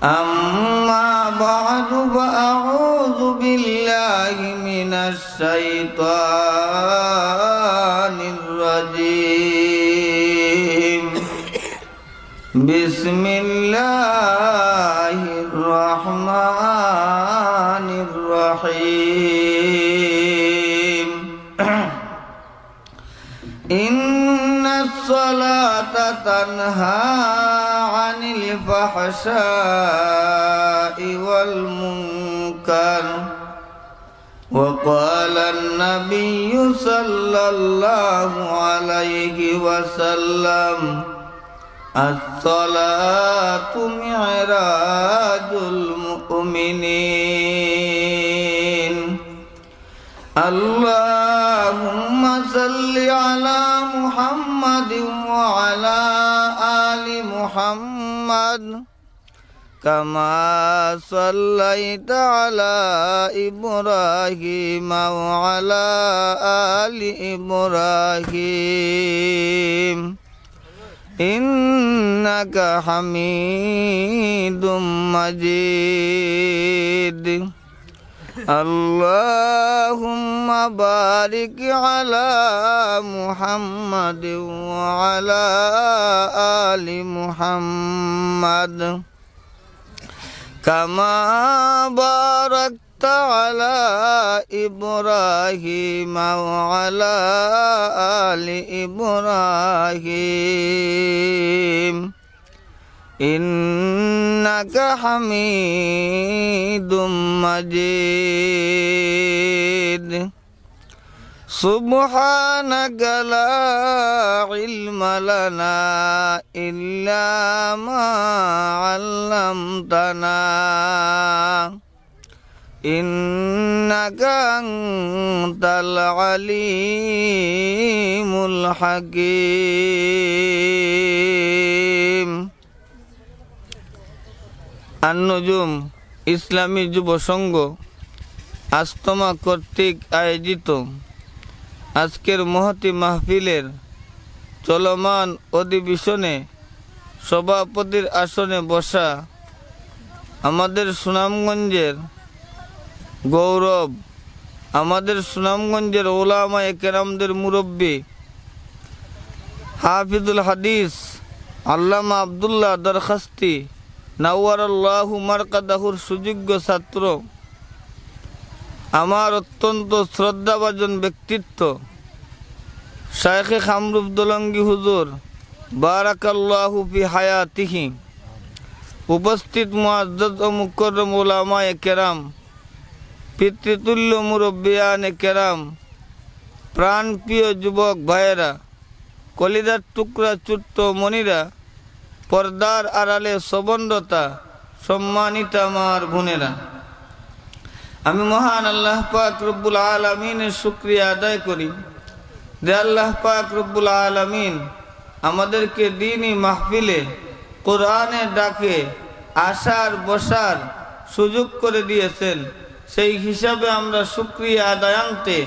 أما بعد فأعوذ بالله من الشيطان الرجيم بسم الله الرحمن الرحيم إن الصلاة تنهى عن الفحشاء والمنكر وقال النبي صلى الله عليه وسلم الصلاة معراج المؤمنين اللهم صل على محمد وعلى آل محمد كما صليت على إبراهيم وعلى آل إبراهيم إنك حميد مجيد اللهم بارك على محمد وعلى آل محمد كما باركت على إبراهيم وعلى آل إبراهيم إنك حميد مجيد سبحانك لا علم لنا إلا ما علمتنا إنك أنت العليم الحكيم আন-নুজুম ইসলামী যুব সংঘ আস্তমা কর্তৃক আয়োজিত আজকের মহতী মাহফিলের চলমান অধিবেশনে সভাপতির আসনে বসা আমাদের সুনামগঞ্জের গৌরব, আমাদের সুনামগঞ্জের ওলামায়ে কেরামদের মুরব্বী হাফিজুল হাদিস আল্লামা আব্দুল্লাহ দরখাস্তি নাওয়ারাল্লাহু মারকাদাহুর সুযোগ্য ছাত্র, আমার অত্যন্ত শ্রদ্ধাভাজন ব্যক্তিত্ব শায়খে কামরূপ দোলঙ্গি হুজুর বারাকাল্লাহু ফি হায়াতিহি, উপস্থিত মুআজ্জাজ ও মুকররম উলামায়ে কেরাম, পিতৃতুল্য মুরব্বিয়ানে কেরাম, প্রাণপ্রিয় যুবক ভাইয়েরা, কলিজার টুকরা ছোট্ট মনিরা, পর্দার আড়ালে সবন্দতা সম্মানিতা আমার বোনেরা, আমি মহান আল্লাহ পাক রব্বুল আলামিনের শুকরিয়া আদায় করি যে আল্লাহ পাক রব্বুল আলামিন আমাদেরকে দ্বীনি মাহফিলে কোরআনের ডাকে আসার বসার সুযোগ করে দিয়েছেন। সেই হিসাবে আমরা শুকরিয়া আদায়ান্তে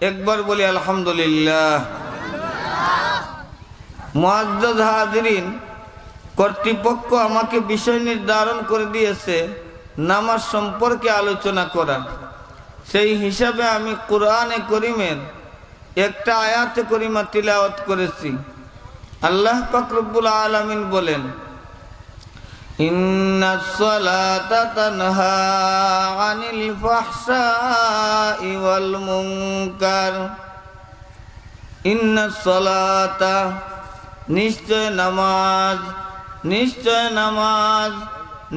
একবার বলি আলহামদুলিল্লাহ। মুআজ্জাজ হাজিরিন, কর্তৃপক্ষ আমাকে বিষয় নির্ধারণ করে দিয়েছে নামাজ সম্পর্কে আলোচনা করা। সেই হিসাবে আমি কোরআনে করিমের একটা আয়াতে করিমা তিলাওয়াত করেছি। আল্লাহ পাক রব্বুল আলামিন বলেন, ইন্নাস সালাতা তানহা আনিল ফাহশাই ওয়াল মুনকার। ইন্নাস সালাতা, নিশ্চয় নামাজ, নিশ্চয় নামাজ,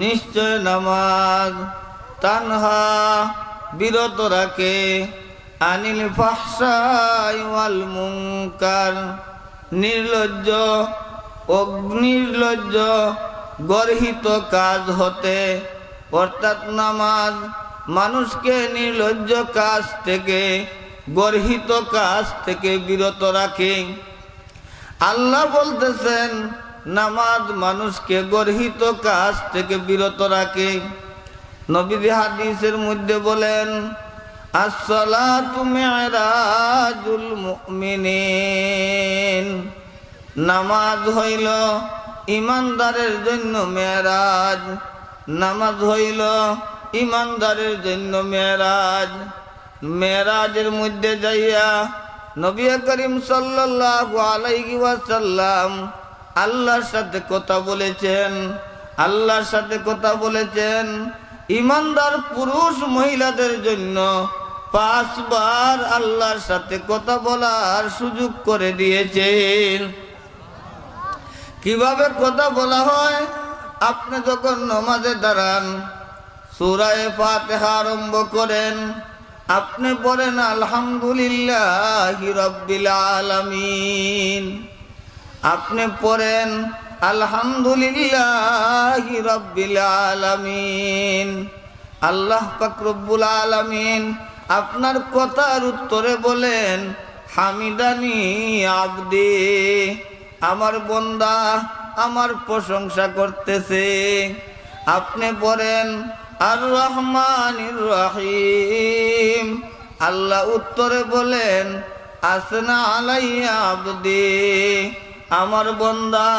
নিশ্চয় নামাজ, তানহা বিরত রাখে, আনিল ফাহশাই ওয়াল মুনকার, নির্লজ্জ অগ্নির্লজ্জ গর্হিত কাজ হতে, অর্থাৎ নামাজ মানুষকে নির্লজ্জ কাজ থেকে, গর্হিত কাজ থেকে বিরত রাখে। আল্লাহ বলতেছেন নামাজ মানুষকে গর্হিত কাজ থেকে বিরত রাখে। নবীজি হাদিসের মধ্যে বলেন, আসসালাতু মি'রাজুল মুমিনিন, নামাজ হইল ইমানদারের জন্য মেরাজ। নামাজ হইল ইমানদারের জন্য মেরাজ। মেরাজের মধ্যে যাইয়া নবী করিম সাল্লাল্লাহু আলাইহি ওয়াসাল্লাম আল্লাহর সাথে কথা বলেছেন। আল্লাহর সাথে কথা বলেছেন। ইমানদার পুরুষ মহিলাদের জন্য 5 বার আল্লাহর সাথে কথা বলার সুযোগ করে দিয়েছেন। কিভাবে কথা বলা হয়? আপনি যখন নামাজে দাঁড়ান, সূরা ফাতিহা আরম্ভ করেন, আপনি পড়েন আলহামদুলিল্লাহি রাব্বিল আলামিন। আপনি পড়েন আলহামদুলিল্লাহি রাব্বিল আলামিন। আল্লাহ পাক রব্বুল আলামিন আপনার কথার উত্তরে বলেন হামিদানি আবদি, আমার বান্দা আমার প্রশংসা করতেছে। আপনি পড়েন আর রহমানির রহিম, আল্লাহ উত্তরে বলেন আসনা আলাইয়া আবদি, আমার বান্দা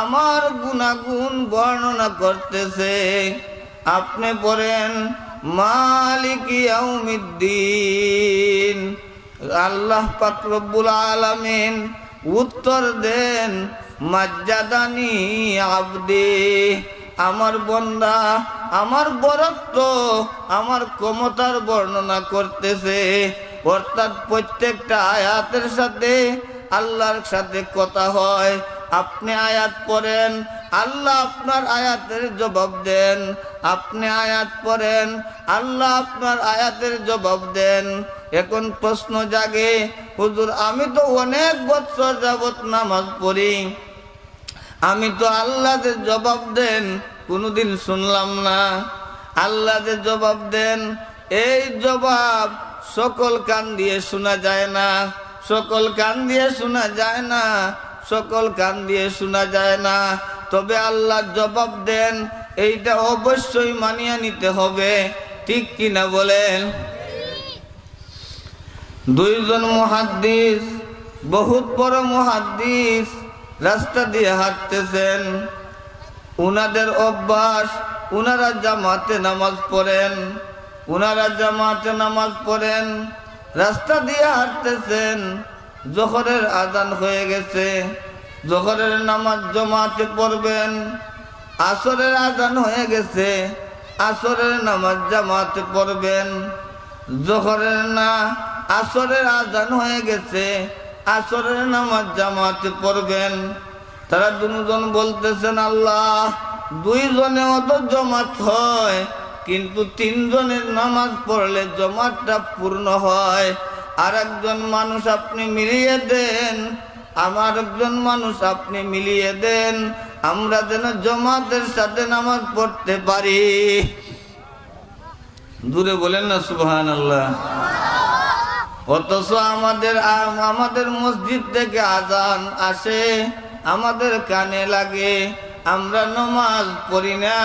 আমার গুনাহগুণ বর্ণনা করতেছে। আপনি পড়েন মালিক ইয়াউমিদ্দিন, আল্লাহ পাক রব্বুল আলামিন উত্তর দেন মাজ্জাদানি আবদি, আমার বান্দা আমার বরত্ব আমার ক্ষমতার বর্ণনা করতেছে। অর্থাৎ প্রত্যেকটা আয়াতের সাথে আল্লাহর সাথে কথা হয়। আপনি আয়াত পড়েন, আল্লাহ আপনার আয়াতের জবাব দেন। আপনি আয়াত পড়েন, আল্লাহ আপনার আয়াতের জবাব দেন। এখন প্রশ্ন জাগে, হুজুর আমি তো অনেক বছর যাবত নামাজ পড়ি, আমি তো আল্লাহ যে জবাব দেন কোনোদিন শুনলাম না। আল্লাহ যে জবাব দেন, এই জবাব সকল কান দিয়ে শোনা যায় না, সকল কান দিয়ে শোনা যায় না, সকল কান দিয়ে শোনা যায় না। তবে আল্লাহ জবাব দেন, এইটা অবশ্যই মানিয়ে নিতে হবে। ঠিক কিনা বলেন? 2 জন মুহাদ্দিস, বহুত বড় মুহাদ্দিস, রাস্তা দিয়ে হাঁটতেছেন। উনাদের অভ্যাস, উনারা জামাতে নামাজ পড়েন, উনারা জামাতে নামাজ পড়েন। রাস্তা দিয়ে হাঁটতেছেন, জোহরের আজান হয়ে গেছে, জোহরের নামাজ জামাতে পড়বেন। আসরের আজান হয়ে গেছে, আসরের নামাজ জামাতে পড়বেন। জোহরের না আসরের আজান হয়ে গেছে, আসরের নামাজ জামাতে পড়বেন। তারা 2 জন বলতেছেন আল্লাহ 2 জনে অত জমাত হয়, কিন্তু 3 জনের নামাজ পড়লে জমাতটা পূর্ণ হয়। আর একজন মানুষ আপনি মিলিয়ে দেন, আমার একজন মানুষ আপনি মিলিয়ে দেন, আমরা যেন জমাতের সাথে নামাজ পড়তে পারি। দূরে বলেন না সুবহানাল্লাহ। অথচ আমাদের মসজিদ থেকে আজান আসে, আমাদের কানে লাগে, আমরা নামাজ পড়ি না।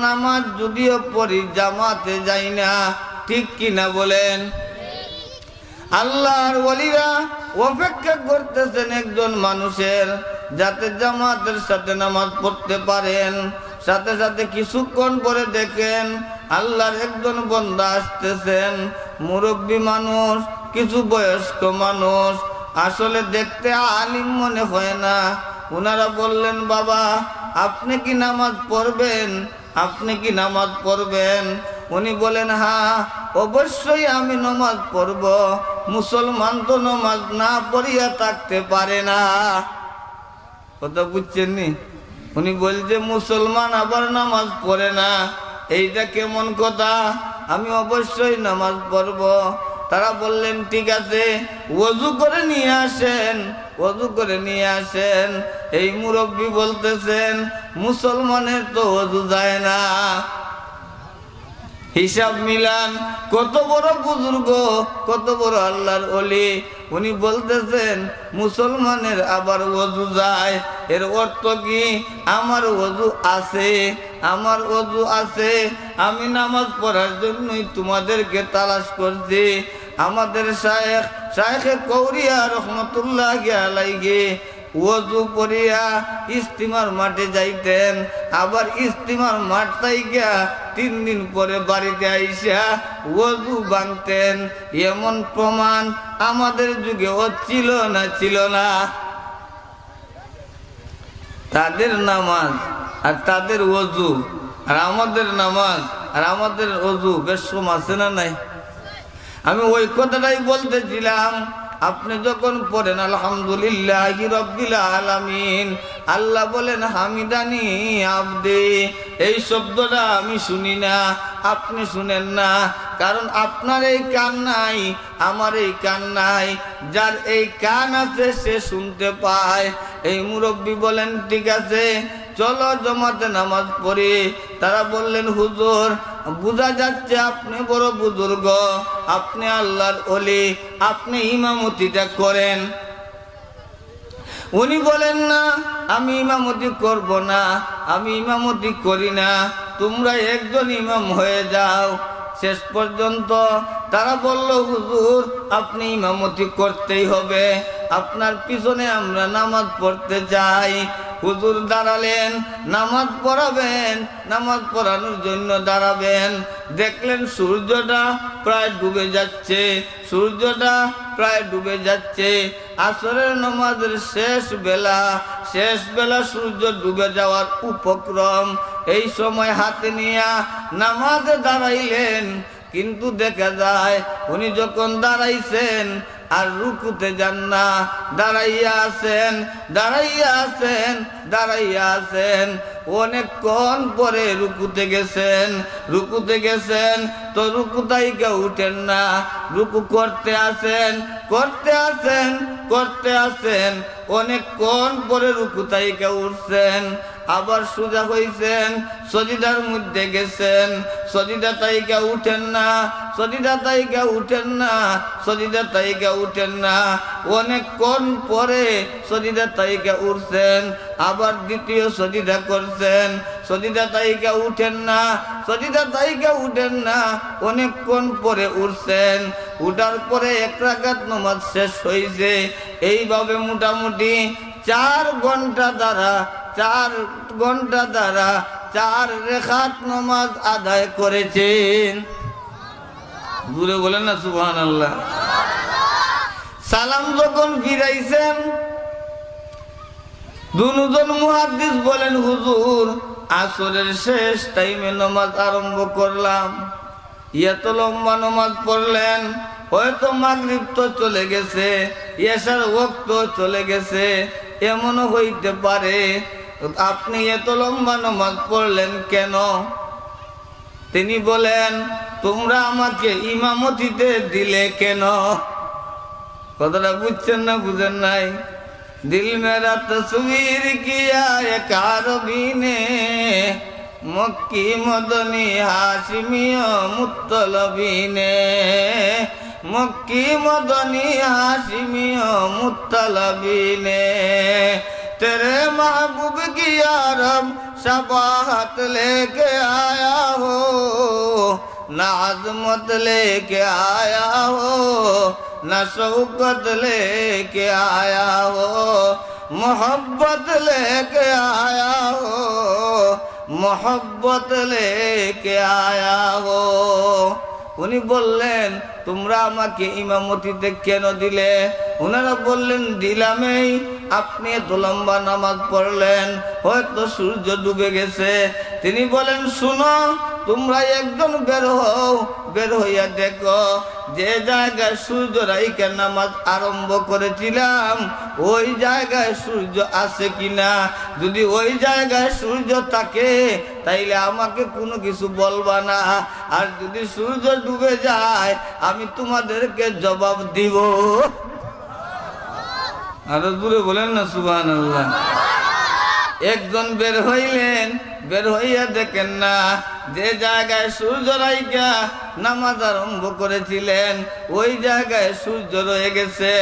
নামাজ যদিও পড়ি, জামাতে যাই না। ঠিক কিনা বলেন? আল্লাহর ওলিরা অপেক্ষা করতেছেন একজন মানুষের, যাতে জামাতের সাথে নামাজ পড়তে পারেন। সাথে সাথে কিছুক্ষণ পরে দেখেন আল্লাহর একজন বান্দা আসতেছেন, মুরব্বী মানুষ, কিছু বয়স্ক মানুষ, আসলে দেখতে আলিম মনে হয় না। ওনারা বললেন বাবা আপনি কি নামাজ পড়বেন? আপনি কি নামাজ পড়বেন? উনি বলেন হ্যাঁ অবশ্যই আমি নামাজ পড়ব। মুসলমান তো নামাজ না পড়িয়া থাকতে পারে না। কথা বুঝছেন নি? উনি বলছে মুসলমান আবার নামাজ পড়ে না, এইটা কেমন কথা? আমি অবশ্যই নামাজ পড়ব। তারা বললেন ঠিক আছে, ওযু করে নিয়ে আসেন, ওযু করে নিয়ে আসেন। এই মুরব্বী বলতেছেন মুসলমানের তো ওযু যায় না। হিসাব মিলান, কত বড় বুজুর্গ, কত বড় আল্লাহর ওলি। উনি বলতেছেন মুসলমানের আবার ওযু যায়। এর অর্থ কি? আমার ওযু আছে, আমার ওযু আছে। আমি নামাজ পড়ার জন্যই তোমাদেরকে তালাশ করছি। আমাদের শায়েখে কৌরিয়া রহমতুল্লাহি আলাইহি ওযু করিয়া ইস্তিমার মাঠে যাইতেন, আবার ইস্তিমার মাঠ থেকে 3 দিন পরে বাড়িতে আইসা ওযু ভাঙতেন। এমন প্রমাণ আমাদের যুগে ছিল না? ছিল না? তাদের নামাজ আর তাদের ওযু আর আমাদের নামাজ আর আমাদের ওযু বেশ কম আছে না নাই? আমি ওই কথাটাই বলতেছিলাম। আপনি যখন পড়েন আলহামদুলিল্লাহি রাব্বিল আলামিন, আল্লাহ বলেন হামিদানি আবদি, এই শব্দটা আমি শুনি না, আপনি শুনেন না, কারণ আপনার এই কান নাই, আমার এই কান নাই। যার এই কান আছে সে শুনতে পায়। এই মুরব্বী বলেন ঠিক আছে চলো জমাতে নামাজ পড়ি। তারা বললেন হুজুর বোঝা যাচ্ছে আপনি বড় বুজুর্গ, আপনি আল্লাহর ওলি, আপনি ইমামতিটা করেন। উনি বলেন না আমি ইমামতি করব না, আমি ইমামতি করি না, তোমরা একজন ইমাম হয়ে যাও। শেষ পর্যন্ত তারা বলল হুজুর আপনি ইমামতি করতেই হবে, আপনার পিছনে আমরা নামাজ পড়তে চাই। হুজুর দাঁড়ালেন, নামাজ পড়াবেন, নামাজ পড়ানোর জন্য দাঁড়াবেন। দেখলেন সূর্যটা প্রায় ডুবে যাচ্ছে, সূর্যটা প্রায় ডুবে যাচ্ছে। আসরের নামাজের শেষ বেলা সূর্য ডুবে যাওয়ার উপক্রম। এই সময় হাতে নিয়ে নামাজে দাঁড়াইলেন, কিন্তু দেখা যায় উনি যখন দাঁড়াইছেন আর রুকুতে যান না, দাঁড়াইয়া আছেন। অনেকক্ষণ পরে রুকুতে গেছেন তো রুকু তাইকা উঠেন না, রুকু করতে আছেন। অনেকক্ষণ পরে রুকু তাইকা উঠছেন, আবার সোজা হইছেন, সজিদার মধ্যে গেছেন, সজিদা তাইকা উঠেন না। অনেকক্ষণ পরে সজিদা তাইকা উঠছেন, আবার দ্বিতীয় সজিদা করছেন, সজিদা তাইকা উঠেন না। অনেকক্ষণ পরে উঠছেন, উঠার পরে 1 রাকাত নামাজ শেষ হয়েছে। এইভাবে মোটামুটি 4 ঘন্টা দ্বারা 4 রাকাত নামাজ আদায় করেছেন। জোরে বলেন না সুবহানাল্লাহ। সালাম যখন ফিরাইছেন, দুজন মুহাদ্দিস বলেন হুজুর আসরের শেষ টাইমে নামাজ আরম্ভ করলাম, এত লম্বা নামাজ পড়লেন, হয়তো মাগরিব তো চলে গেছে, এশার ওয়াক্ত চলে গেছে, এমনও হইতে পারে। আপনি এত লম্বা নামাজ পড়লেন কেন? তিনি বলেন তোমরা আমাকে ইমামতিতে দিলে কেন? কথাটা বুঝছেন না বুঝেন নাই? दिल मेरा तस्वीर किया एक अरबी ने, मक्की मदनी हाशिमिया मुत्तलबी ने, मक्की मदनी हाशिमिया मुत्तलबी ने। तेरे महबूब की यारब शबाहत लेके आया हो, ना अज़मत लेके आया हो, ना शौकत लेके आया हो, मोहब्बत लेके आया हो, मोहब्बत लेके आया हो। উনি বললেন তোমরা আমাকে ইমামতিতে কেন দিলে? ওনারা বললেন দিলামই, আপনি এত লম্বা নামাজ পড়লেন, হয়তো সূর্য ডুবে গেছে। তিনি বলেন শুনো, তোমরা একজন বের হইয়া দেখো, যে জায়গায় সূর্য রাইকা নামাজ আরম্ভ করেছিলাম ওই জায়গায় সূর্য আছে কিনা। যদি ওই জায়গায় সূর্য থাকে তাইলে আমাকে কোনো কিছু বলবা না, আর যদি সূর্য ডুবে যায় আমি তোমাদেরকে জবাব দিব। আরো দূরে বলেন না সুবহানাল্লাহ। একজন বের হইলেন, বের হইয়া দেখেন না যে জায়গায় সূর্য রাইকা নামাজ আরম্ভ করেছিলেন ওই জায়গায় সূর্য রয়ে গেছে।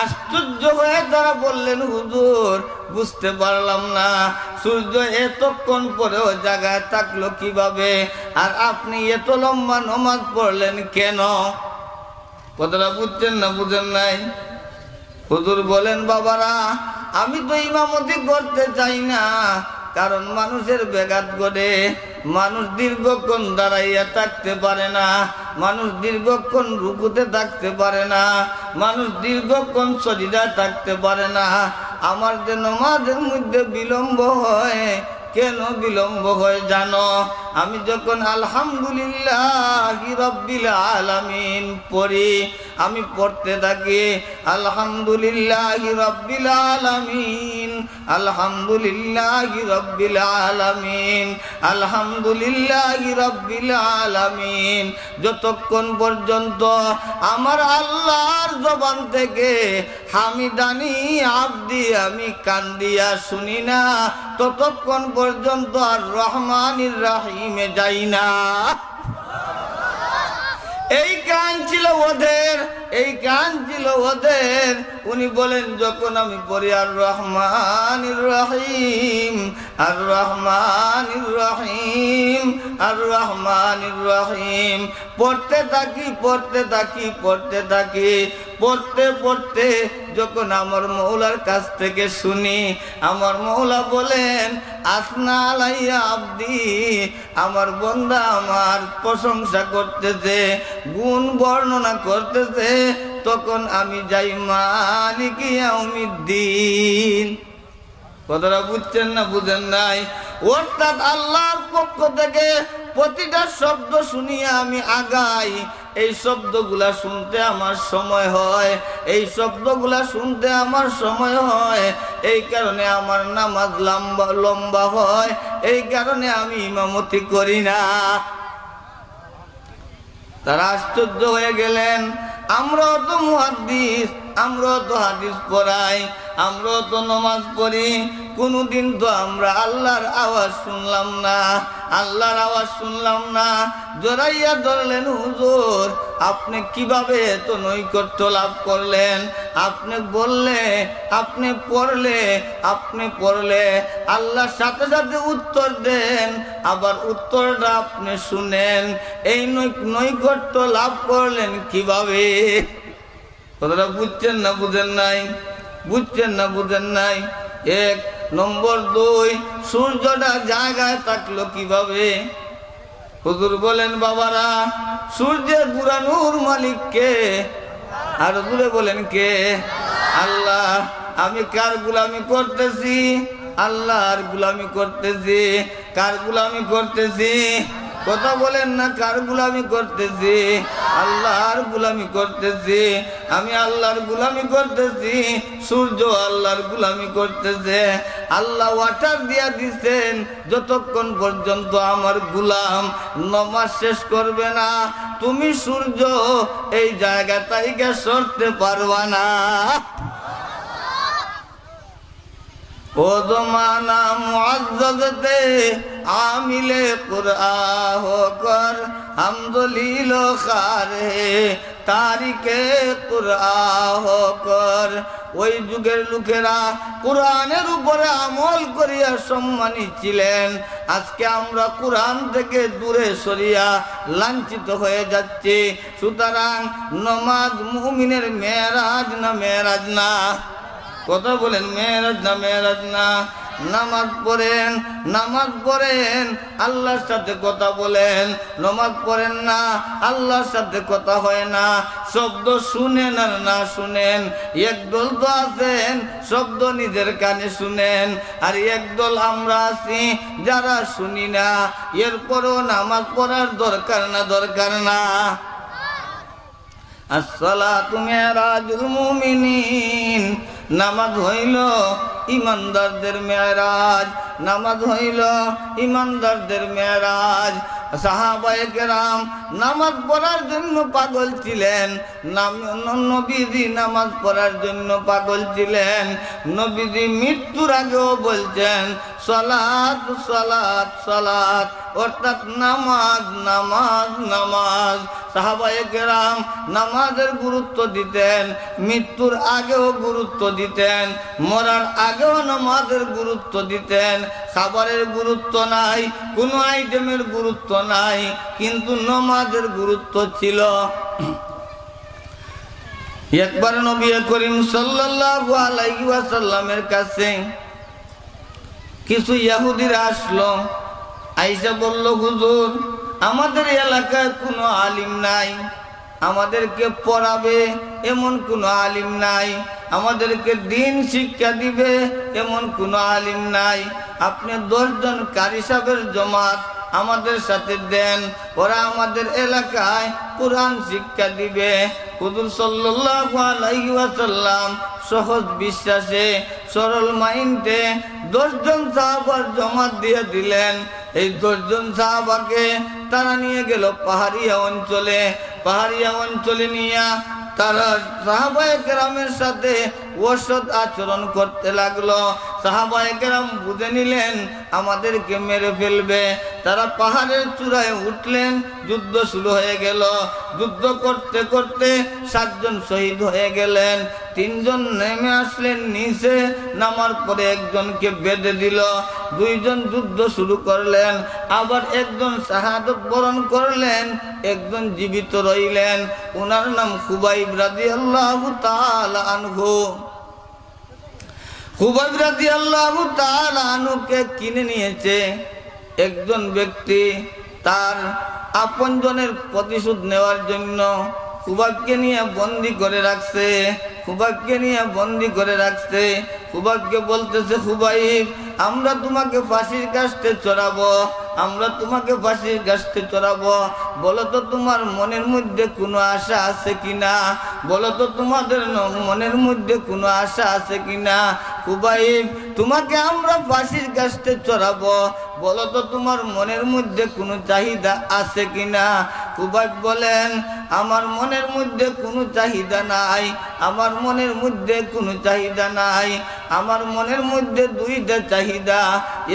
আশ্চর্য হয়ে তারা বললেন হুজুর বুঝতে পারলাম না, সূর্য এতক্ষণ পরে ওই জায়গায় থাকলো কিভাবে, আর আপনি এত লম্বা নামাজ পড়লেন কেন? কথাটা বুঝছেন না বুঝেন নাই? হুজুর বলেন বাবারা আমি তো ইমামতি করতে চাই না, কারণ মানুষের ব্যাঘাত ঘটে। মানুষ দীর্ঘক্ষণ দাঁড়াইয়া থাকতে পারে না, মানুষ দীর্ঘক্ষণ রুকুতে থাকতে পারে না, মানুষ দীর্ঘক্ষণ সজিদায় থাকতে পারে না। আমার যে নামাজের মধ্যে বিলম্ব হয়, কেন বিলম্ব হয় জানো? আমি যখন আলহামদুলিল্লাহি রাব্বিল আলামিন পড়ি, আমি পড়তে থাকি আলহামদুলিল্লাহি রাব্বিল আলামিন, আলহামদুলিল্লাহি রাব্বিল আলামিন, আলহামদুলিল্লাহি রাব্বিল আলামিন। যতক্ষণ পর্যন্ত আমার আল্লাহর জবান থেকে হামিদানি আব্দি আমি কান দিয়া শুনি না, ততক্ষণ পর্যন্ত আর রহমানির রাহিমে যাই না। এই গান ছিল ওদের, এই গান ছিল ওদের। উনি বলেন যখন আমি পড়ি আর রহমানির রহিম, আর রহমানির রহিম, আর রহমানির রহিম, পড়তে থাকি পড়তে থাকি পড়তে থাকি, পড়তে পড়তে যখন আমার মৌলার কাছ থেকে শুনি, আমার মৌলা বলেন আসনা আলাইয়া আব্দি, আমার বান্দা আমার প্রশংসা করতেছে, গুণ বর্ণনা করতেছে, তখন আমি যাই মালিক ইয়াউমিদ্দিন। কথাটা বুঝছেন না বুঝেন নাই? অর্থাৎ আল্লাহর পক্ষ থেকে প্রতিটা শব্দ শুনিয়ে আমি আগাই। এই শব্দগুলা শুনতে আমার সময় হয়, এই শব্দগুলা শুনতে আমার সময় হয়, এই কারণে আমার নামাজ লম্বা লম্বা হয়, এই কারণে আমি ইমামতি করি না। তারা আশ্চর্য হয়ে গেলেন, আমরাও তো মুহাদ্দিস, আমরাও তো হাদিস পড়াই, আমরাও তো নামাজ পড়ি, কোনদিন তো আমরা আল্লাহর আওয়াজ শুনলাম না, আল্লাহর আওয়াজ শুনলাম না। জড়াইয়া ধরলেন, হুজুর আপনি কিভাবে এত নৈকট্য লাভ করলেন? আপনি বললে, আপনি পড়লে, আপনি পড়লে আল্লাহর সাথে সাথে উত্তর দেন, আবার উত্তরটা আপনি শুনেন, এই নৈকট্য লাভ করলেন কিভাবে? কথাটা বুঝছেন না বুঝেন নাই? বুঝছেন না বুঝেন নাই? এক নম্বর। দুই, সূর্যটা জায়গায় থাকলো কিভাবে? হুজুর বলেন বাবারা, সূর্যের ঘুরানোর মালিক কে? আর দূরে বলেন কে? আল্লাহ। আমি কার গুলামি করতেছি? আল্লাহর গুলামি করতেছি। কার গুলামি করতেছি? কথা বলেন না, কার গুলামি করতেছি? আল্লাহর গুলামি করতেছি। আমি আল্লাহর গুলামি করতেছি, সূর্য আল্লাহর গুলামি করতেছে। আল্লাহ ওয়াটার দিয়া দিচ্ছেন, যতক্ষণ পর্যন্ত আমার গুলাম নামাজ শেষ করবে না, তুমি সূর্য এই জায়গা থেকে সরতে পারবা না। ও জমানা মুআজ্জাজতে আমিলে কুরআন হোকর হামদুলিল খারে তারিকে কুরআন হোকর। ওই যুগের লোকেরা কোরআনের উপরে আমল করিয়া সম্মানী ছিলেন। আজকে আমরা কোরআন থেকে দূরে সরিয়া লাঞ্ছিত হয়ে যাচ্ছি। সুতরাং নামাজ মুমিনের মেরাজ না মেরাজ না? কথা বলেন, মেরাজ না মেরাজ না? নামাজ পড়েন, নামাজ পড়েন, আল্লাহর সাথে কথা বলেন। নামাজ পড়েন না, আল্লাহর সাথে কথা হয় না। শব্দ শুনেন আর না শুনেন। একদল তো আছেন শব্দ নিজের কানে শুনেন, আর একদল আমরা আছি যারা শুনি না, এরপরও নামাজ পড়ার দরকার না দরকার না? আসসালাতু মিরাজুল মুমিনিন। নামাজ হইল ইমানদারদের মেরাজ, নামাজ হইল ইমানদারদের মেরাজ। সাহাবায়ে কেরাম নামাজ পড়ার জন্য পাগল ছিলেন। নবীজি নামাজ পড়ার জন্য পাগল ছিলেন। নবীজি মৃত্যুর আগেও বলছেন সালাত সালাত সালাত, অর্থাৎ নামাজ নামাজ নামাজ। সাহাবায়ে কেরাম নামাজের গুরুত্ব দিতেন, মৃত্যুর আগেও গুরুত্ব দিতেন, মরার আগেও নামাজের গুরুত্ব দিতেন। খাবারের গুরুত্ব নাই, কোনো আইটেমের গুরুত্ব নাই, কিন্তু নামাজের গুরুত্ব ছিল। একবার নবী করিম সাল্লাল্লাহু আলাইহি ওয়াসাল্লামের কাছে কিছু ইহুদিরা আসলো, আইসা বলল, হুজুর আমাদের এলাকায় কোনো আলিম নাই, আমাদেরকে পড়াবে এমন কোনো আলিম নাই, আমাদেরকে দিন শিক্ষা দিবে এমন কোনো আলিম নাই, আপনি 10 জন কারি সাহেবের জমাত আমাদের সাথে দেন, ওরা আমাদের এলাকায় কোরআন শিক্ষা দিবে। হুজুর সাল্লাল্লাহু আলাইহি ওয়াসাল্লাম সহজ বিশ্বাসে সরল মাইন্ডে 10 জন সাহাবার জমাত দিয়ে দিলেন। এই 10 জন সাহাবাকে তারা নিয়ে গেল পাহাড়িয়া অঞ্চলে নিয়ে তারা সাহাবায়ে কেরামের সাথে অসৎ আচরণ করতে লাগলো। সাহাবায়ে কেরাম বুঝে নিলেন আমাদেরকে মেরে ফেলবে, তারা পাহাড়ের চূড়ায় উঠলেন, যুদ্ধ শুরু হয়ে গেল। যুদ্ধ করতে করতে 7 জন শহীদ হয়ে গেলেন, 3 জন নেমে আসলেন নিচে, নামার পরে একজনকে বেঁধে দিল, 2 জন যুদ্ধ শুরু করলেন, আবার একজন শাহাদত বরণ করলেন, একজন জীবিত রইলেন, ওনার নাম খুবাইব রাদিয়াল্লাহু তাআলা আনহু। খুবাইব রাদিয়াল্লাহু তাআলা আনহুকে কিনে নিয়েছে একজন ব্যক্তি, তার আপনজনের প্রতিশোধ নেওয়ার জন্য খুবাইবকে নিয়ে বন্দি করে রাখছে। খুবাইবকে বলতেছে, খুবাইব আমরা তোমাকে ফাঁসির কাস্টে চড়াবো, বলো তো তোমার মনের মধ্যে কোনো আশা আছে কিনা, খুবাইব তোমাকে আমরা ফাঁসির কাস্টে চড়াবো, বলো তো তোমার মনের মধ্যে কোনো চাহিদা আছে কিনা। খুবাইব বলেন, আমার মনের মধ্যে কোনো চাহিদা নাই, আমার মনের মধ্যে 2টা চাহিদা,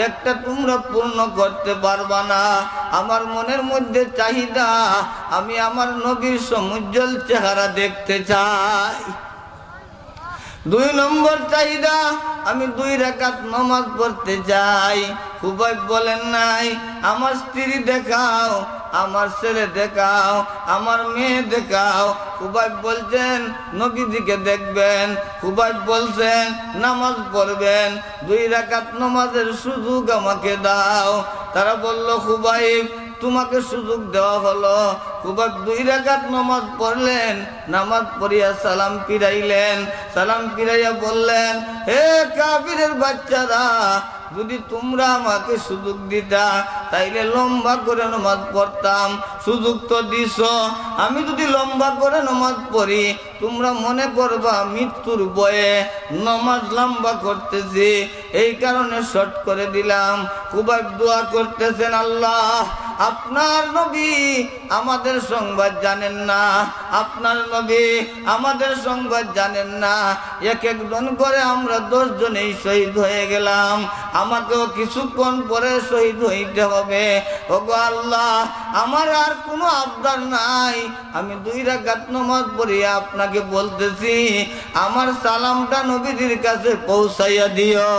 একটা তোমরা পূর্ণ করতে পারবা না। আমার মনের মধ্যে চাহিদা, আমি আমার নবীর সমুজ্জ্বল চেহারা দেখতে চাই। 2 নম্বর চাহিদা, আমি 2 রাকাত নামাজ পড়তে চাই। খুবাইব বলেন, নাই আমার স্ত্রী দেখাও, আমার ছেলে দেখাও, আমার মেয়ে দেখাও। খুবাইব বলছেন নবীজিকে দেখবেন, খুবাইব বলছেন নামাজ পড়বেন, 2 রাকাত নামাজের সুযোগ আমাকে দাও। তারা বলল, খুবাইব তোমাকে সুযোগ দেওয়া হলো। খুবাইব 2 রাকাত নামাজ পড়লেন, নামাজ পড়িয়া সালাম ফিরাইয়া বললেন, হে কাফিরের বাচ্চারা, যদি তোমরা আমাকে সুযোগ দিতা তাইলে লম্বা করে নামাজ পড়তাম, সুযোগ তো দিছ, আমি যদি লম্বা করে নামাজ পড়ি তোমরা মনে করবা মৃত্যুর ভয়ে নামাজ লম্বা করতেছি, এই কারণে শর্ট করে দিলাম। খুবাইব দোয়া করতেছেন, আল্লাহ আপনার নবী আমাদের সংবাদ জানেন না, এক-একজন করে আমরা 10 জনেই শহীদ হয়ে গেলাম, আমাকেও কিছুক্ষণ পরে শহীদ হইতে হবে। ওগো আল্লাহ, আমার আর কোনো আবদার নাই, আমি 2 রাকাত নামাজ পড়িয়া আপনাকে বলতেছি আমার সালামটা নবীজির কাছে পৌঁছাইয়া দিও।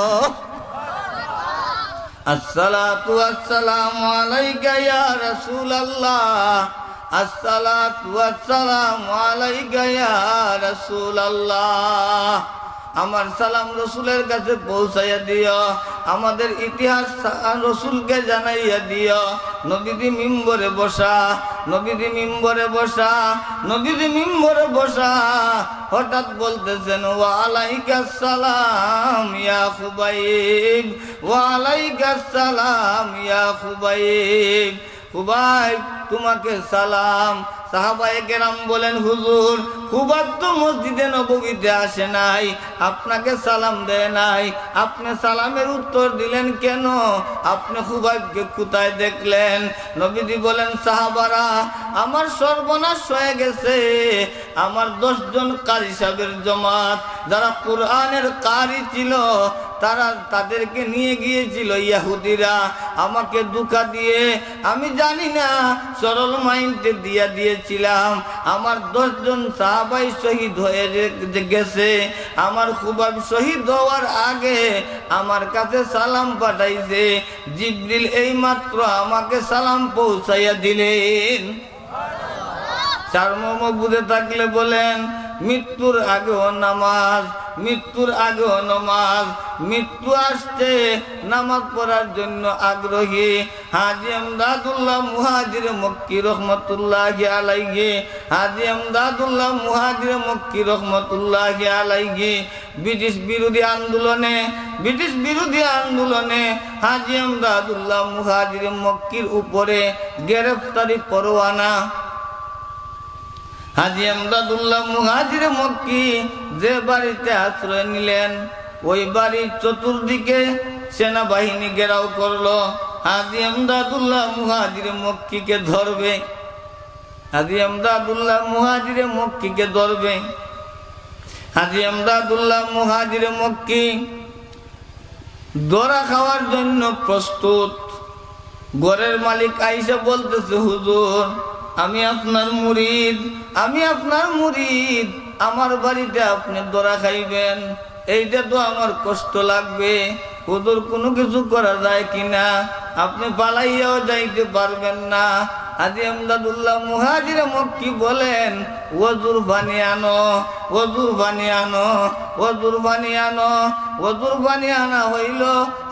আসসালাতু ওয়াসসালামু আলাইকা ইয়া রাসূলুল্লাহ, আসসালাতু ওয়াসসালামু আলাইকা ইয়া রাসূলুল্লাহ। আমার সালাম রসুলের কাছে পৌঁছাইয়া দিও, আমাদের ইতিহাস রসুলকে জানাইয়া দিও। নবীজি মিম্বরে বসা, হঠাৎ বলতেছেন, ওয়ালাইকাস সালাম ইয়া খুবাইব, ওয়ালাইকাস সালাম ইয়া খুবাইব। খুবাইব তোমাকে সালাম। সাহাবায়ে কেরাম বলেন, হুজুর খুবাইব তো মসজিদে নববীতে আসে নাই, আপনাকে সালাম দেয় নাই, আপনি সালামের উত্তর দিলেন কেন? আপনি খুবাইবকে কোথায় দেখলেন? নবীজি বলেন, সাহাবারা আমার সর্বনাশ হয়ে গেছে, আমার 10 জন কারি সাহেবের জমাত যারা কোরআনের কারি ছিল তাদেরকে নিয়ে গিয়েছিল ইহুদিরা, আমাকে ধোঁকা দিয়ে, আমি জানি না সরল মাইন্ডে দিয়েছিলাম, আমার 10 জন সাহাবাই শহীদ হয়ে গেছে। আমার খুবাইব শহীদ হওয়ার আগে আমার কাছে সালাম পাঠাইছে, জিবরিল এইমাত্র আমাকে সালাম পৌঁছাইয়া দিলেন। চার মর্ম বুঝে থাকলে বলেন, মৃত্যুর আগেও নামাজ, মৃত্যুর আগেও নামাজ, মৃত্যু আসছে নামাজ পড়ার জন্য আগ্রহী। হাজী এমদাদুল্লাহ মুহাজির মক্কি রহমতুল্লাহি আলাইহি, হাজী এমদাদুল্লাহ মুহাজির মক্কি রহমতুল্লাহি আলাইহি ব্রিটিশ বিরোধী আন্দোলনে হাজী এমদাদুল্লাহ মুহাজির মক্কির উপরে গ্রেফতারি পরোয়ানা। হাজী এমদাদুল্লাহ মুহাজির মক্কি যে বাড়িতে আশ্রয় নিলেন ওই বাড়ির চতুর্দিকে সেনাবাহিনী ঘেরাও করলো। হাজী এমদাদুল্লাহ মুহাজির মক্কিকে ধরবে, হাজী এমদাদুল্লাহ মুহাজির মক্কিকে ধরবে। হাজী এমদাদুল্লাহ মুহাজির মক্কি ধরা খাওয়ার জন্য প্রস্তুত। ঘরের মালিক আইসা বলতেছে, হুজুর আমি আপনার মুরিদ, আমি আপনার মুরিদ, আমার বাড়িতে আপনি ধরা খাইবেন, এইটা তো আমার কষ্ট লাগবে। হুজুর কোনো কিছু করা যায় কিনা? আপনি পালাইয়াও যাইতে পারবেন না। হাজী এমদাদুল্লাহ মুহাজির মক্কি বলেন, ওজুর পানি আনো, ওজুর পানি আনো, ওজুর পানি আনো। ওজুর পানি আনা হইল।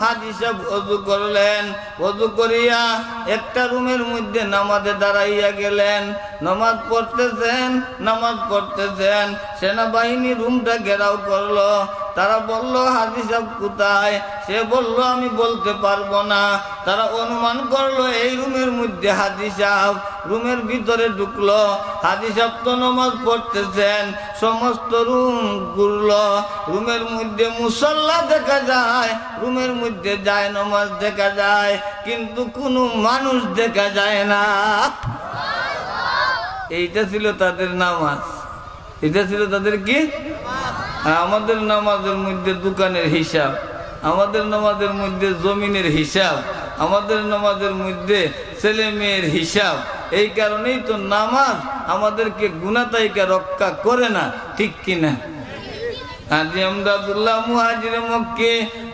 হাজী সাহেব ওজু করলেন, ওজু করিয়া একটা রুমের মধ্যে নামাজে দাঁড়াইয়া গেলেন। নামাজ পড়তেছেন, সেনাবাহিনী রুমটা ঘেরাও করলো। তারা বলল, হাজী সাহেব কোথায়? সে বলল, আমি বলতে পারবো না। তারা অনুমান করলো এই রুমের মধ্যে হাজী সাহেব। রুমের ভিতরে ঢুকলো। হাজী সাহেব তো নামাজ পড়তেছেন, সমস্ত রুম ঘুরলো। রুমের মধ্যে মুসল্লা দেখা যায়, রুমের মধ্যে যায় নামাজ দেখা যায়, কিন্তু কোনো মানুষ দেখা যায় না। এইটা ছিল তাদের নামাজ, এটা ছিল তাদের কি? আমাদের নামাজের মধ্যে দোকানের হিসাব, আমাদের নামাজের মধ্যে জমিনের হিসাব, আমাদের নামাজের মধ্যে ছেলে মেয়ের হিসাব। এই কারণেই তো নামাজ আমাদেরকে গুনাহ থেকে রক্ষা করে না, ঠিক কিনা? হাজী এমদাদুল্লাহ মুহাজির মক্কি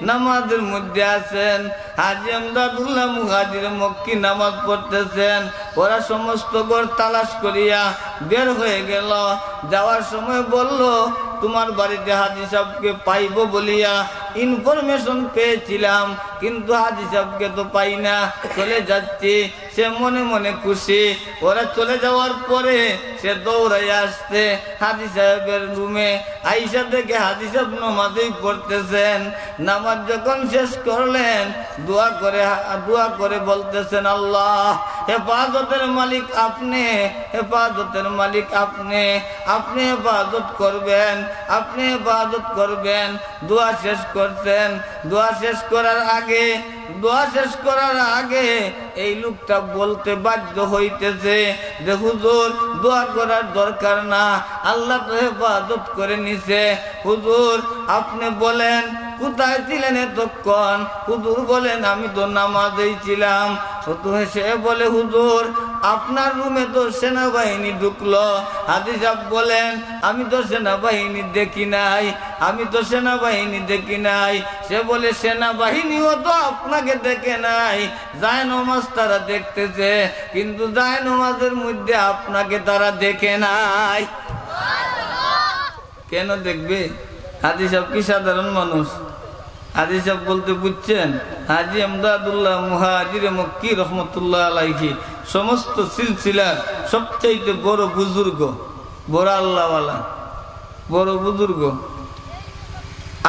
নামাজের মধ্যে আছেন। হাজী এমদাদুল্লাহ মুহাজির মক্কি নামাজ পড়তেছেন। ওরা সমস্ত ঘর তালাশ করিয়া বের হয়ে গেল। যাওয়ার সময় বলল, তোমার বাড়িতে হাজী সাহেবকে পাইব বলিয়া ইনফরমেশন পেয়েছিলাম, কিন্তু হাজী সাহেবকে তো পাই না, চলে যাচ্ছি। সে মনে মনে খুশি। ওরা চলে যাওয়ার পরে সে দৌড়াই আসছে হাজী সাহেবের রুমে। আইসা থেকে হাজী সাহেব নামাজই পড়তেছেন। নামাজ যখন শেষ করলেন, দোয়া করে বলতেছেন, আল্লাহ হেফাজতের মালিক আপনি, হেফাজতের মালিক আপনি, আপনি হেফাজত করবেন, আপনি হেফাজত করবেন। দোয়া শেষ করছেন। দোয়া শেষ করার আগে এই লোকটা বলতে বাধ্য হইতেছে যে, হুজুর দোয়া করার দরকার না, আল্লাহ তো হেফাজত করে নিছে। হুজুর আপনি বলেন কোথায় ছিলেন এতক্ষণ? হুজুর বলেন, আমি তো নামাজেই ছিলাম। সে বলে, হুজুর আপনার রুমে তো সেনাবাহিনী ঢুকলো। হাজী সাহেব বলেন, আমি তো সেনাবাহিনী দেখি নাই, আমি তো সেনাবাহিনী দেখি নাই। সে বলে, সেনাবাহিনীও তো আপনাকে দেখে নাই, যায় নামাজ তারা দেখতেছে, কিন্তু যায় নামাজের মধ্যে আপনাকে তারা দেখে নাই। কেন দেখবে? হাজী সাহেব কি সাধারণ মানুষ? হাজী সাহেব বলতে বুঝছেন, হাজী এমদাদুল্লাহ মুহাজির মক্কি রহমতুল্লাহ আলাইহি সমস্ত সিলসিলার সবচাইতে বড় বুজুর্গ, বড় আল্লাহওয়ালা, বড় বুজুর্গ।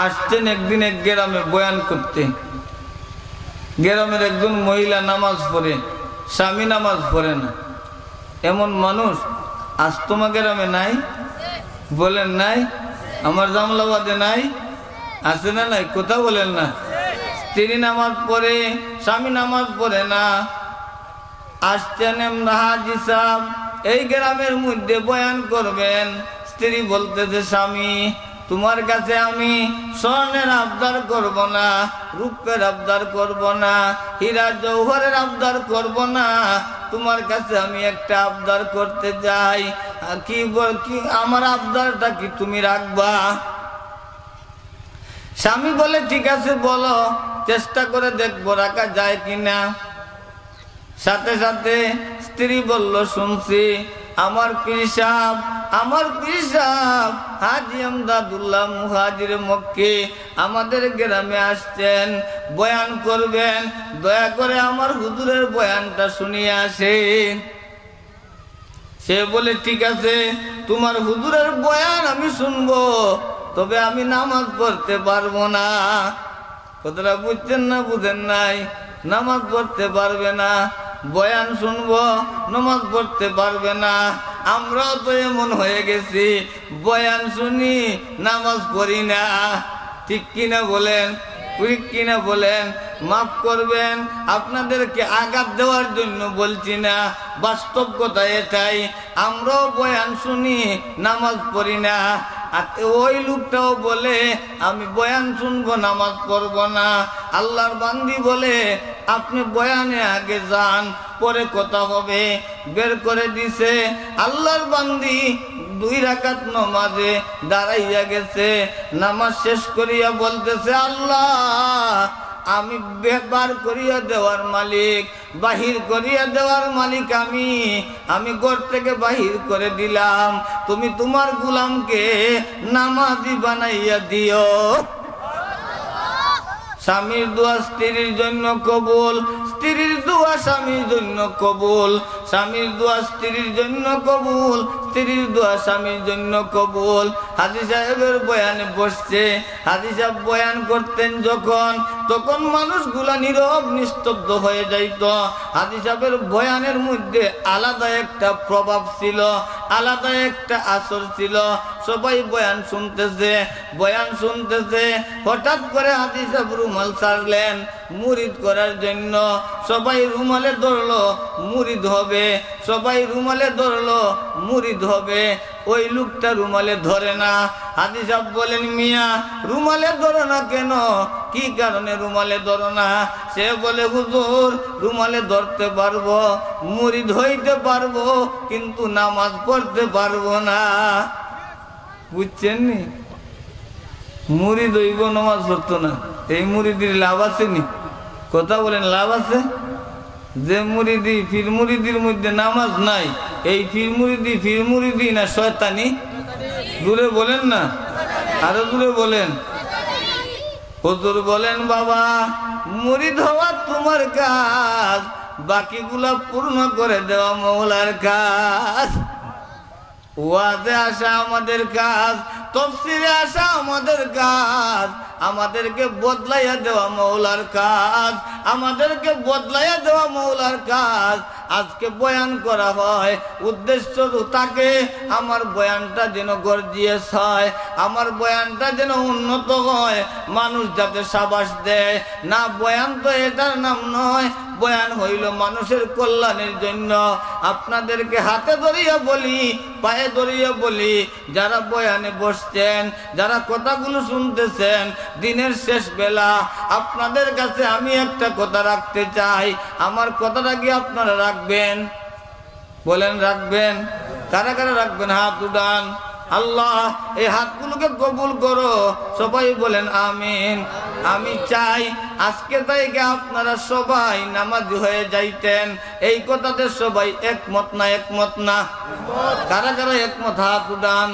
আসছেন একদিন এক গ্রামে বয়ান করতে। গ্রামের একজন মহিলা নামাজ পড়ে, স্বামী নামাজ পড়ে না। এমন মানুষ আজ তোমার গ্রামে নাই? বলেন নাই? আমার জামলাবাদে নাই? আছে না নাই? কোথাও বলেন না। স্ত্রী নামাজ পড়ে, স্বামী নামাজ পড়ে না। আসছেন হাজী সাহেব, এই গ্রামের মধ্যে বয়ান করবেন। স্ত্রী বলতেছে, স্বামী তোমার কাছে আমি স্বর্ণের আবদার করব না, রূপের আবদার করব না, হীরা জওহরের আবদার করব না, তোমার কাছে আমি একটা আবদার করতে চাই। কি আমার আবদারটা কি তুমি রাখবা? স্বামী বলে, ঠিক আছে বলো, চেষ্টা করে দেখবো রাখা যায় কিনা। সাথে সাথে স্ত্রী বলল, শুনছি আমার পীর সাহেব আমার পীর সাহেব হাজী আমদাদুল্লাহ মুহাজির মক্কি আমাদের গ্রামে আসছেন, বয়ান করবেন, দয়া করে আমার হুজুরের বয়ানটা শুনিয়ে আসেন। সে বলে ঠিক আছে, তোমার হুজুরের বয়ান আমি শুনবো, তবে আমি নামাজ পড়তে পারবো না। কথাটা বুঝছেন না বুঝেন নাই? নামাজ পড়তে পারবে না, বয়ান শুনবো, নামাজ পড়তে পারবে না। আমরাও তো এমন হয়ে গেছি, বয়ান শুনি নামাজ পড়ি না। ঠিক কিনা বলেন? ঠিক কিনা বলেন? মাফ করবেন, আপনাদেরকে আঘাত দেওয়ার জন্য বলছি না, বাস্তব কথা এটাই। আমরাও বয়ান শুনি, নামাজ পড়ি না। আর ওই লোকটাও বলে আমি বয়ান শুনবো, নামাজ পড়বো না। আল্লাহর বান্দি বলে আপনি বয়ানে আগে যান, পরে কথা হবে। বের করে দিছে। আল্লাহর বান্দি 2 রাকাত নামাজে দাঁড়াইয়া গেছে। নামাজ শেষ করিয়া বলতেছে, আল্লাহ আমি বার করিয়া দেওয়ার মালিক, বাহির করিয়া দেওয়ার মালিক আমি ঘর থেকে বাহির করে দিলাম, তুমি তোমার গোলামকে নামাজি বানাইয়া দিও। স্বামীর দোয়া স্ত্রীর জন্য কবুল, স্ত্রীর দোয়া স্বামীর জন্য কবুল, স্বামীর দোয়া স্ত্রীর জন্য কবুল, স্ত্রীর দোয়া স্বামীর জন্য কবুল। হাজী সাহেবের বয়ানে বসছে। হাজী সাহেব বয়ান করতেন যখন, তখন মানুষগুলা নীরব নিস্তব্ধ হয়ে যাইত। হাজী সাহেবের বয়ানের মধ্যে আলাদা একটা প্রভাব ছিল, আলাদা একটা আসর ছিল। সবাই বয়ান শুনতেছে, বয়ান শুনতেছে। হঠাৎ করে হাজী সাহেব রুমাল ছাড়লেন মুরিদ করার জন্য। সবাই রুমালে ধরলো, মুরিদ হবে। সবাই রুমালে ধরলো, মুরিদ হবে। ওই লোকটা রুমালে ধরে না। হাজী সাহেব বলেন, মিয়া রুমালে ধরো না কেন? কি কারণে রুমালে ধরো না? সে বলে, হুজুর রুমালে ধরতে পারবো, মুরিদ হইতে পারবো, কিন্তু নামাজ পড়তে পারবো না। বুঝছেন নি? মুরিদ হইব, নামাজ পড়তো না, এই মুরিদির লাভ আছে নি? কথা বলেন, লাভ আছে? যে মুরিদি ফির মুরিদির মধ্যে নামাজ নাই, এই ফির মুরিদি না শয়তানি? দূরে বলেন না, আরো দূরে বলেন। হুজুর বলেন, বাবা মুরিদ হওয়া তোমার কাজ, বাকিগুলা পূর্ণ করে দেওয়া মওলার কাজ। ওয়াজে আসা আমাদের কাজ, তাফসীরে আসা আমাদের কাজ, আমাদেরকে বদলাইয়া দেওয়া মওলার কাজ, আমাদেরকে বদলাইয়া দেওয়া মওলার কাজ। আজকে বয়ান করা হয়, উদ্দেশ্য থাকে আমার বয়ানটা যেন গর্জিয়াস হয়, আমার বয়ানটা যেন উন্নত হয়, মানুষ যাতে সাবাস দেয়। না, বয়ান তো এটার নাম নয়। বয়ান হইল মানুষের কল্যাণের জন্য। আপনাদেরকে হাতে ধরিয়া বলি, পায়ে ধরিয়া বলি, যারা বয়ানে বসছেন, যারা কথাগুলো শুনতেছেন, দিনের শেষ বেলা আপনাদের কাছে আমি একটা কথা রাখতে চাই। আমার কথাটা কি আপনারা রাখবেন? বলেন, রাখবেন? কারা কারা রাখবেন? হাত উঠান। আল্লাহ এই হাতগুলোকে কবুল করো। সবাই বলেন আমিন। আমি চাই আজকে থেকে আপনারা সবাই নামাজি হয়ে যাইতেন। এই কথাতে সবাই একমত না? একমত না? কারা কারা একমত? হাত উঠান।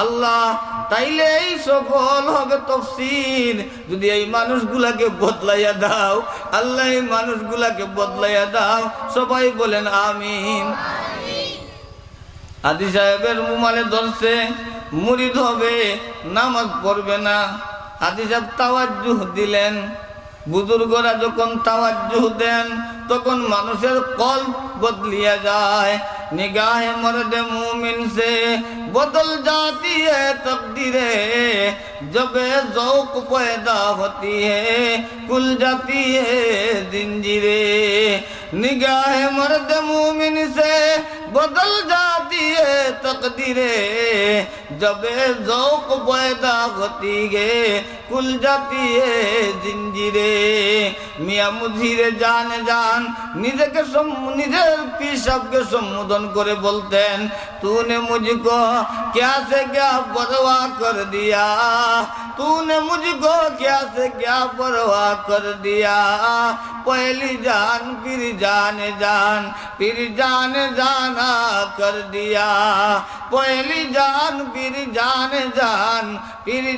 আল্লাহ তাইলে এই সফল হবে তাফসীর যদি এই মানুষগুলাকে বদলাইয়া দাও। আল্লাহ এই মানুষগুলাকে বদলাইয়া দাও। সবাই বলেন আমিন। হাজী সাহেবের রুমালে ধরছে, মুরিদ হবে, নামাজ পড়বে না। হাজী সাহেব তাওয়াজ্জুহ দিলেন। বুজুর্গরা যখন তাওয়াজ্জুহ দেন, তখন মানুষের কল্ব বদলিয়া যায়। निगाह मर्द मोमिन से बदल जाती है तकदीरे, जब ज़ौक़ पैदा होती है खुल जाती है ज़ंजीरे। निगाह मर्द मोमिन से बदल जाती है तकदीरे, जबे ज़ौक़ पैदा होती है कुल जाती है जिंजीरे मियाँ मुझिरे जान जान নিজেকে নিজের পিসাবকে সম্বোধন করে বলতেন तूने मुझको क्या से क्या परवाह कर दिया तूने मुझको क्या से क्या परवाह कर दिया पहली जान फिर जान जाना कर दिया पहली जान फिर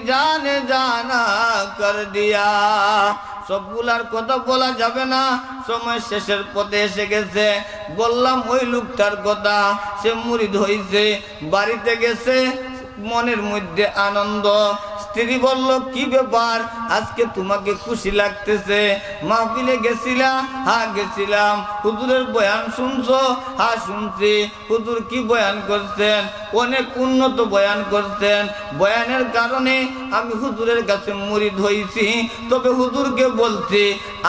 जान जाना कर दिया সবগুলার কথা বলা যাবে না সময় শেষের পথে এসে গেছে বললাম ওই লোকটার কথা সে মুরিদ হইছে বাড়িতে গেছে মনের মধ্যে আনন্দ স্ত্রী বলল কি ব্যাপার আজকে তোমাকে খুশি লাগতেছে মাহফিলে গেছিলা হ্যাঁ গেছিলাম হুজুরের বয়ান শুনছো হ্যাঁ শুনছি হুজুর কি বয়ান করছেন অনেক উন্নত বয়ান করছেন বয়ানের কারণে আমি হুজুরের কাছে মুরিদ হইছি তবে হুজুরকে বলছি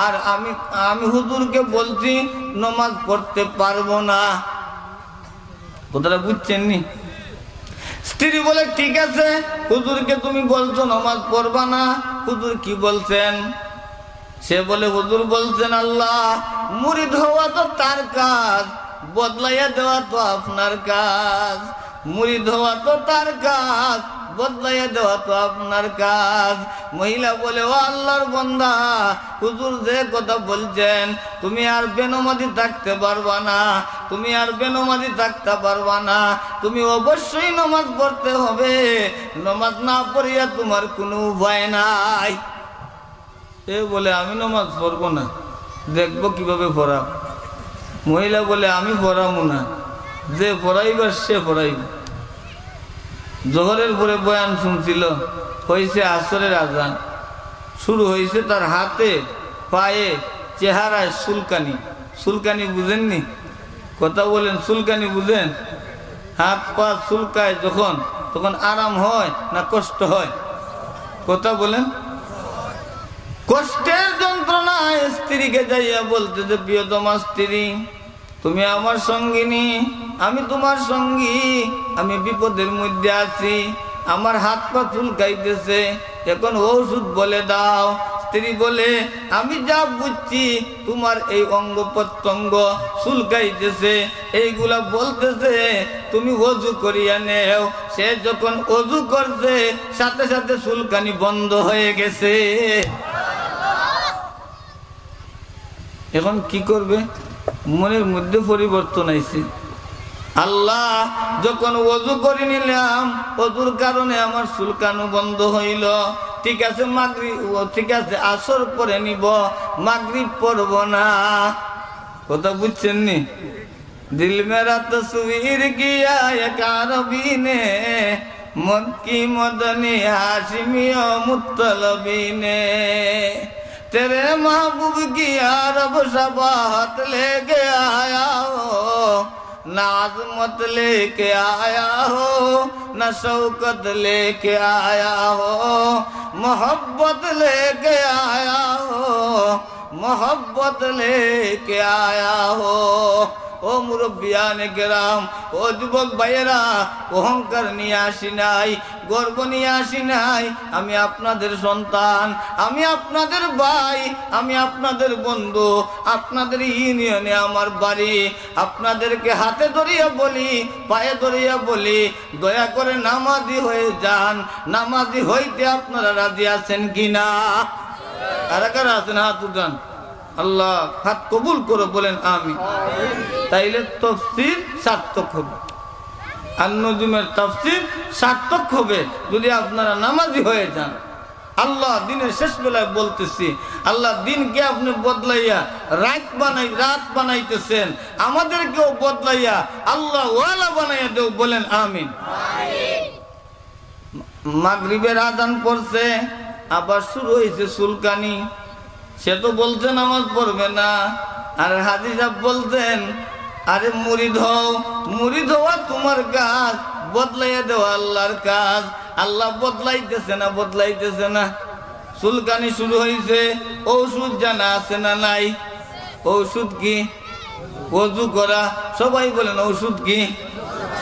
আর আমি হুজুরকে বলছি নামাজ পড়তে পারবো না কথাটা বুঝছেন নি স্ত্রী বলে ঠিক আছে হুজুরকে তুমি বলছো নামাজ পড়বা না হুজুর কি বলছেন সে বলে হুজুর বলছেন আল্লাহ মুরিদ হওয়া তো তার কাজ বদলাইয়া দেওয়া তো আপনার কাজ মুরিদ হওয়া তো তার কাজ বদলাইয়া দেওয়া তো আপনার কাজ মহিলা বলে ও আল্লাহর বান্দা হুজুর যে কথা বলছেন তুমি আর বেনমাজি থাকতে পারবা না তুমি আর বেনমাজি থাকতে পারবা না তুমি অবশ্যই নামাজ পড়তে হবে নামাজ না পড়িয়া তোমার কোনো উপায় নাই এ বলে আমি নামাজ পড়বো না দেখবো কিভাবে পড়াও মহিলা বলে আমি পড়াবো না যে পড়াইবার সে পড়াইব জোহরের পরে বয়ান শুনছিল হয়েছে আসরের আজান শুরু হয়েছে তার হাতে পায়ে চেহারায় সুলকানি বুঝেননি কথা বলেন সুলকানি বুঝেন হাত পা চুলকায় যখন তখন আরাম হয় না কষ্ট হয় কথা বলেন কষ্টের যন্ত্রণায় স্ত্রীকে যাইয়া বলতে যে প্রিয়তমা স্ত্রী তুমি আমার সঙ্গিনী আমি তোমার সঙ্গী আমি বিপদের মধ্যে আছি আমার হাত পা চুলকাইতেছে এখন ঔষধ বলে দাও স্ত্রী বলে আমি যা বুঝছি তোমার এই অঙ্গ প্রত্যঙ্গ চুলকাইতেছে এইগুলা বলতেছে তুমি ওযু করিয়া নেও সে যখন ওযু করছে সাথে সাথে চুলকানি বন্ধ হয়ে গেছে এখন কি করবে মনের মধ্যে পরিবর্তন আইছে আল্লাহ যখন ওযু করে নিলাম ওযুর কারণে আমার চুলকানো বন্ধ হইল ঠিক আছে মাগরিব ঠিক আছে আসর পরে নিব মাগরিব পড়ব না কথা বুঝছেন নি দিল মেরা তসবীর কিয়া এক আরবী নে মক্কি মদনী হাশমি ও মুত্তলবী নে तेरे महबूब की अरब शबाहत लेके आया हो ना आज़मत लेके आया हो ना शौकत लेके आया हो मोहब्बत लेके आया हो मोहब्बत लेके आया हो ও মুরব্বিয়ানে কেরাম ও যুবক ভাইয়েরা অহংকার নিয়ে আসি নাই গর্ব নিয়ে আসি নাই আমি আপনাদের সন্তান আমি আপনাদের ভাই আমি আপনাদের বন্ধু আপনাদের ইউনিয়নে আমার বাড়ি আপনাদেরকে হাতে ধরিয়া বলি পায়ে ধরিয়া বলি দয়া করে নামাজি হয়ে যান নামাজি হইতে আপনারা রাজি আছেন কিনা কারা কারা আছেন হাত উঠান আল্লাহ হাত কবুল করে বলেন আমিন তাইলে তাফসীর সার্থক হবে আন-নুজুমের তাফসীর সার্থক হবে যদি আপনারা নামাজি হয়ে যান আল্লাহ দিনের শেষ বেলায় বলতেছি আল্লাহ দিনকে আপনি বদলাইয়া রাত বানাইতেছেন আমাদেরকেও বদলাইয়া আল্লাহ ওয়ালা বানাইয়া দেও বলেন আমিন মাগরিবের আযান পড়ছে আবার শুরু হয়েছে চুলকানি সে তো বলছে নামাজ পড়বে না আর হাজী সাহেব বলতেন আরে মুরিদ হওয়া তোমার কাজ বদলাইয়া দেওয়া আল্লাহর কাজ আল্লাহ বদলাইতেছে না চুলকানি শুরু হয়েছে ঔষধ জানা আছে না নাই ঔষধ কি ওযু করা সবাই বলেন ঔষধ কি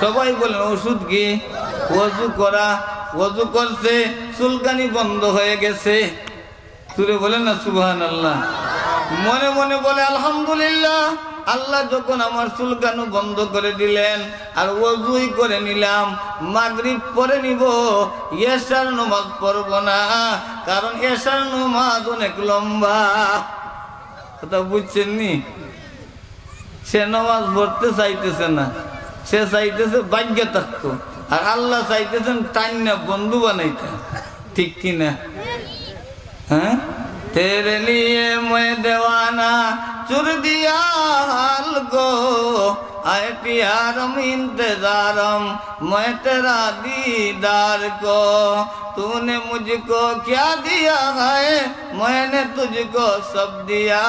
সবাই বলেন ঔষধ কি ওযু করছে, চুলকানি বন্ধ হয়ে গেছে। সুরে বলেন না সুবহানাল্লাহ। মনে মনে বলে আলহামদুলিল্লাহ, আল্লাহ যখন আমার চুলকানো বন্ধ করে দিলেন, আর ওযুই করে নিলাম, মাগরিব পরে নিব, এশার নামাজ পড়ব না, কারণ এশার নামাজ অনেক লম্বা। কথা বুঝছেন নি? সে নামাজ পড়তে চাইতেছে না, সে চাইতেছে ভাগ্য থাকতো, আর আল্লাহ চাইতেছেন টাইনা বন্ধু বানাইতে। ঠিক কিনা? হ্যাঁ, तेरे लिए मैं दीवाना चुर दिया हाल को, आए प्यारम इंतजारम मैं तेरा दीदार को, तूने मुझको क्या दिया है मैंने तुझको सब दिया,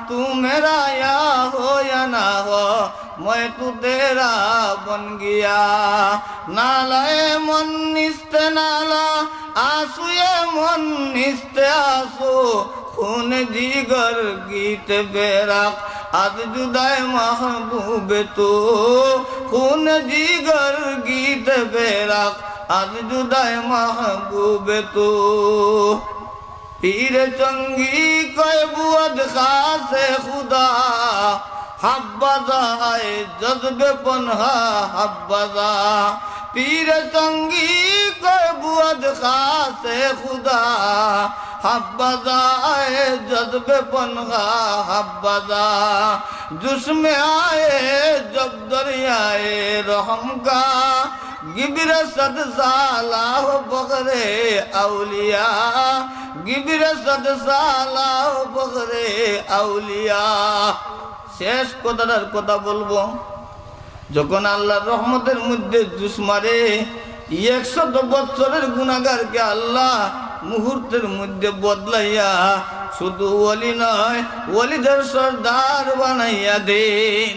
तू मेरा या हो या ना हो मैं तू तेरा बन गया, नालाए मन निस्ते नाला आंसुए मन निस्ते आंसू, खून जिगर गीत बेराक आज जुदाई महबूबे तू, खून जिगर गीत बेराक आज जुदाई महबूबे तू, पीर चंगी कोई बुअद खासे खुदा हब्बजा है जज्बे पन्हा हब्बजा, पीर चंगी कोई बुअद खासे खुदा हब्बजा है जज्बे पन्हा हब्बजा, जुस्म आए जब दरियाए रहम का गिबिर सद साला बगरे औलिया, गिबिर सद साला बगरे औलिया। শেষ কথাটার কথা বলবো, যখন আল্লাহর রহমতের মধ্যে জুস মারে, 100 বছরের গুনাহগারকে আল্লাহ মুহূর্তের মধ্যে বদলাইয়া শুধু ওলি নয়, ওলিদের সর্দার বানাইয়া দেন।